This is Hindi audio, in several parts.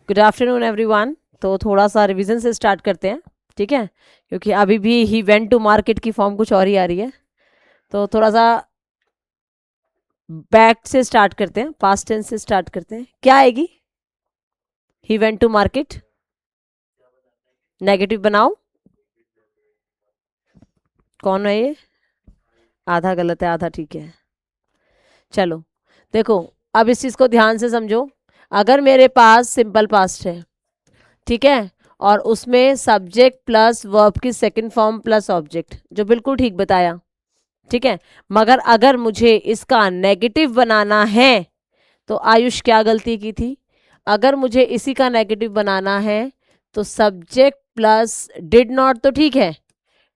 Good afternoon everyone. तो थोड़ा सा रिवीजन से स्टार्ट करते हैं, ठीक है, क्योंकि अभी भी ही वेंट टू मार्केट की फॉर्म कुछ और ही आ रही है। तो थोड़ा सा बैक से स्टार्ट करते हैं, पास्ट टेंस से स्टार्ट करते हैं। क्या आएगी? He went to market, negative बनाओ। कौन है ये? आधा गलत है, आधा ठीक है। चलो देखो, अब इस चीज को ध्यान से समझो। अगर मेरे पास सिंपल पास्ट है, ठीक है, और उसमें सब्जेक्ट प्लस वर्ब की सेकंड फॉर्म प्लस ऑब्जेक्ट, जो बिल्कुल ठीक बताया, ठीक है, मगर अगर मुझे इसका नेगेटिव बनाना है तो आयुष क्या गलती की थी? अगर मुझे इसी का नेगेटिव बनाना है तो सब्जेक्ट प्लस डिड नॉट तो ठीक है,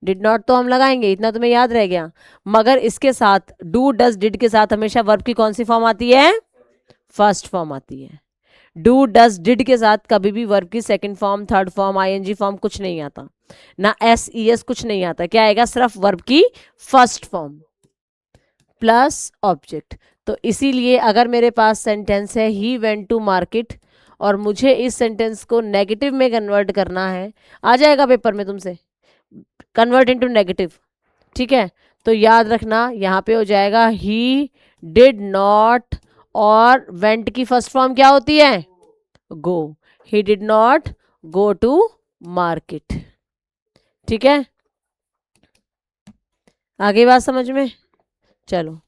डिड नॉट तो हम लगाएंगे, इतना तुम्हें याद रह गया, मगर इसके साथ डू डज डिड के साथ हमेशा वर्ब की कौन सी फॉर्म आती है? फर्स्ट फॉर्म आती है। डू डज डिड के साथ कभी भी वर्ब की second form, third form, ING form कुछ नहीं आता, ना एस ई एस कुछ नहीं आता। क्या आएगा? सिर्फ वर्ब की फर्स्ट फॉर्म प्लस ऑब्जेक्ट। तो इसीलिए अगर मेरे पास सेंटेंस है ही वेंट टू मार्केट और मुझे इस सेंटेंस को नेगेटिव में कन्वर्ट करना है, आ जाएगा पेपर में तुमसे, कन्वर्ट इनटू नेगेटिव, ठीक है, तो याद रखना यहाँ पे हो जाएगा ही डिड नॉट, और वेंट की फर्स्ट फॉर्म क्या होती है? Go. He did not go to market, ठीक है, आगे बात समझ में? चलो,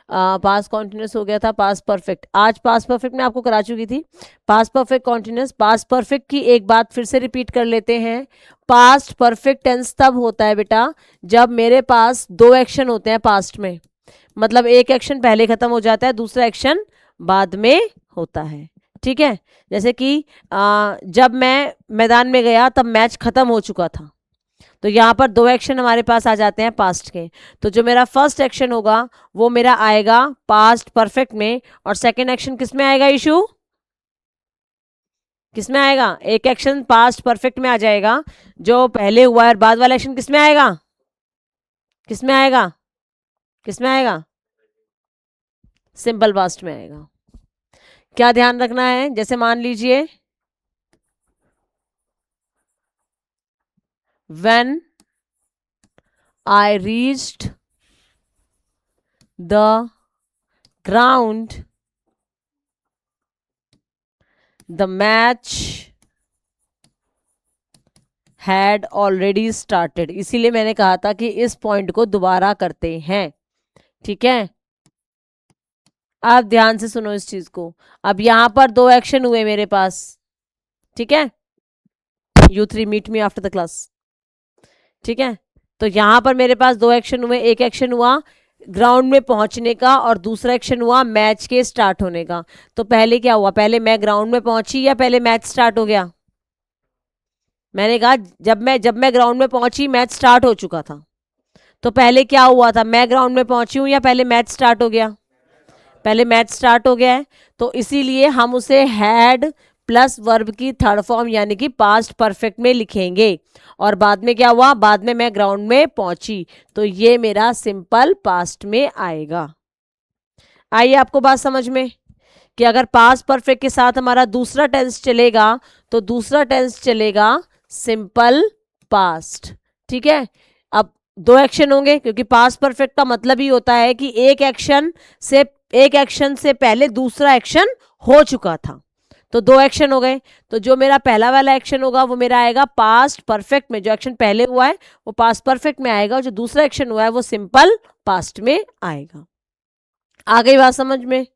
पास्ट कॉन्टिन्यूस हो गया था, पास्ट परफेक्ट। आज पास्ट परफेक्ट में आपको करा चुकी थी past perfect continuous. Past perfect की एक बात फिर से रिपीट कर लेते हैं। पास्ट परफेक्ट टेंस तब होता है बेटा जब मेरे पास दो एक्शन होते हैं पास्ट में, मतलब एक एक्शन पहले खत्म हो जाता है, दूसरा एक्शन बाद में होता है, ठीक है। जैसे कि जब मैं मैदान में गया तब मैच खत्म हो चुका था, तो यहाँ पर दो एक्शन हमारे पास आ जाते हैं पास्ट के। तो जो मेरा फर्स्ट एक्शन होगा वो मेरा आएगा पास्ट परफेक्ट में, और सेकंड एक्शन किस में आएगा? इशू किस में आएगा? एक एक्शन पास्ट परफेक्ट में आ जाएगा जो पहले हुआ है, और बाद वाला एक्शन किस में आएगा? किस में आएगा? किस में आएगा? सिंपल पास्ट में आएगा। क्या ध्यान रखना है? जैसे मान लीजिए when I reached the ground, the match had already started। इसीलिए मैंने कहा था कि इस पॉइंट को दोबारा करते हैं, ठीक है। आप ध्यान से सुनो इस चीज को। अब यहां पर दो एक्शन हुए मेरे पास, ठीक है। You three meet me after the class, ठीक है। तो यहां पर मेरे पास दो एक्शन हुए, एक एक्शन हुआ ग्राउंड में पहुंचने का और दूसरा एक्शन हुआ मैच के स्टार्ट होने का। तो पहले क्या हुआ? पहले मैं ग्राउंड में पहुंची या पहले मैच स्टार्ट हो गया? मैंने कहा जब मैं ग्राउंड में पहुंची मैच स्टार्ट हो चुका था। तो पहले क्या हुआ था? मैं ग्राउंड में पहुंची हूं या पहले मैच स्टार्ट हो गया? पहले मैच स्टार्ट हो गया है, तो इसीलिए हम उसे हैड प्लस वर्ब की थर्ड फॉर्म यानी कि पास्ट परफेक्ट में लिखेंगे। और बाद में क्या हुआ? बाद में मैं ग्राउंड में पहुंची, तो ये मेरा सिंपल पास्ट में आएगा। आइए आपको बात समझ में कि अगर पास्ट परफेक्ट के साथ हमारा दूसरा टेंस चलेगा तो दूसरा टेंस चलेगा सिंपल पास्ट, ठीक है। अब दो एक्शन होंगे क्योंकि पास्ट परफेक्ट का मतलब ही होता है कि एक एक्शन से पहले दूसरा एक्शन हो चुका था, तो दो एक्शन हो गए। तो जो मेरा पहला वाला एक्शन होगा वो मेरा आएगा पास्ट परफेक्ट में, जो एक्शन पहले हुआ है वो पास्ट परफेक्ट में आएगा, और जो दूसरा एक्शन हुआ है वो सिंपल पास्ट में आएगा। आ गई बात समझ में?